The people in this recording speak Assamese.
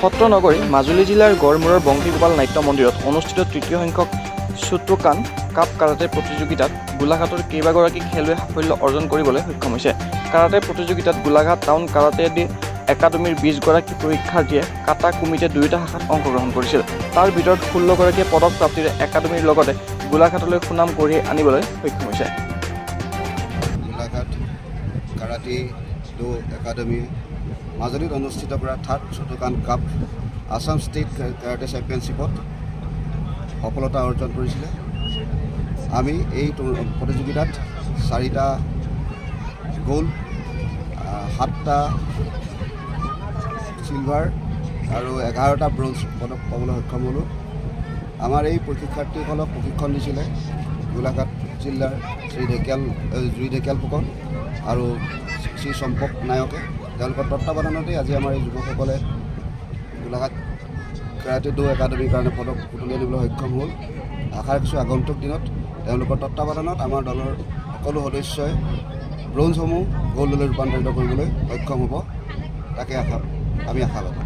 সত্ৰ নগৰী মাজুলী জিলাৰ গড়মূৰৰ বংশীগোপাল নাট্য মন্দিৰত অনুষ্ঠিত তৃতীয় সংখ্যক শ্বুটোকান কাপ কাৰাটে প্ৰতিযোগিতাত গোলাঘাটৰ কেইবাগৰাকী খেলুৱৈ সাফল্য অৰ্জন কৰিবলৈ সক্ষম হৈছে। কাৰাটে প্ৰতিযোগিতাত গোলাঘাট টাউন কাৰাটে একাডেমীৰ 20 গৰাকী পৰীক্ষাৰ্থীয়ে কাটা কুমিতে দুয়োটা শাখাত অংশগ্ৰহণ কৰিছিল। তাৰ ভিতৰত 16 গৰাকীয়ে পদক প্ৰাপ্তিৰে একাডেমীৰ লগতে গোলাঘাটলৈ সুনাম কঢ়িয়াই আনিবলৈ সক্ষম হৈছে। গোলাঘাট কাৰাটে ডো একাডেমী মাজুলীত অনুষ্ঠিত কৰা third Shotokan cup Assam state karate চেম্পিয়নশ্বিপত সফলতা অৰ্জন কৰিছিলে। আমি এই প্ৰতিযোগিতাত 4টা গ'ল্ড, 7টা চিলভাৰ আৰু 11টা ব্ৰঞ্জ পদক পাবলৈ সক্ষম হ'লোঁ। আমাৰ এই প্ৰশিক্ষাৰ্থীসকলক প্ৰশিক্ষণ দিছিলে গোলাঘাট জিলাৰ শ্ৰী জুই ঢেকিয়াল ফুকন আৰু শ্ৰী চম্পক নায়কে। তেওঁলোকৰ তত্বাৱধানতেই আজি আমাৰ এই যুৱকসকলে গোলাঘাট কাৰাটে ডো একাডেমীৰ কাৰণে পদক উতলি আনিবলৈ সক্ষম হ'ল। আশা ৰাখিছোঁ আগন্তুক দিনত তেওঁলোকৰ তত্বাৱধানত আমাৰ দলৰ সকলো সদস্যই ব্ৰঞ্জসমূহ গ'ল্ডলৈ ৰূপান্তৰিত কৰিবলৈ সক্ষম হ'ব, তাকে আমি আশাবাদী।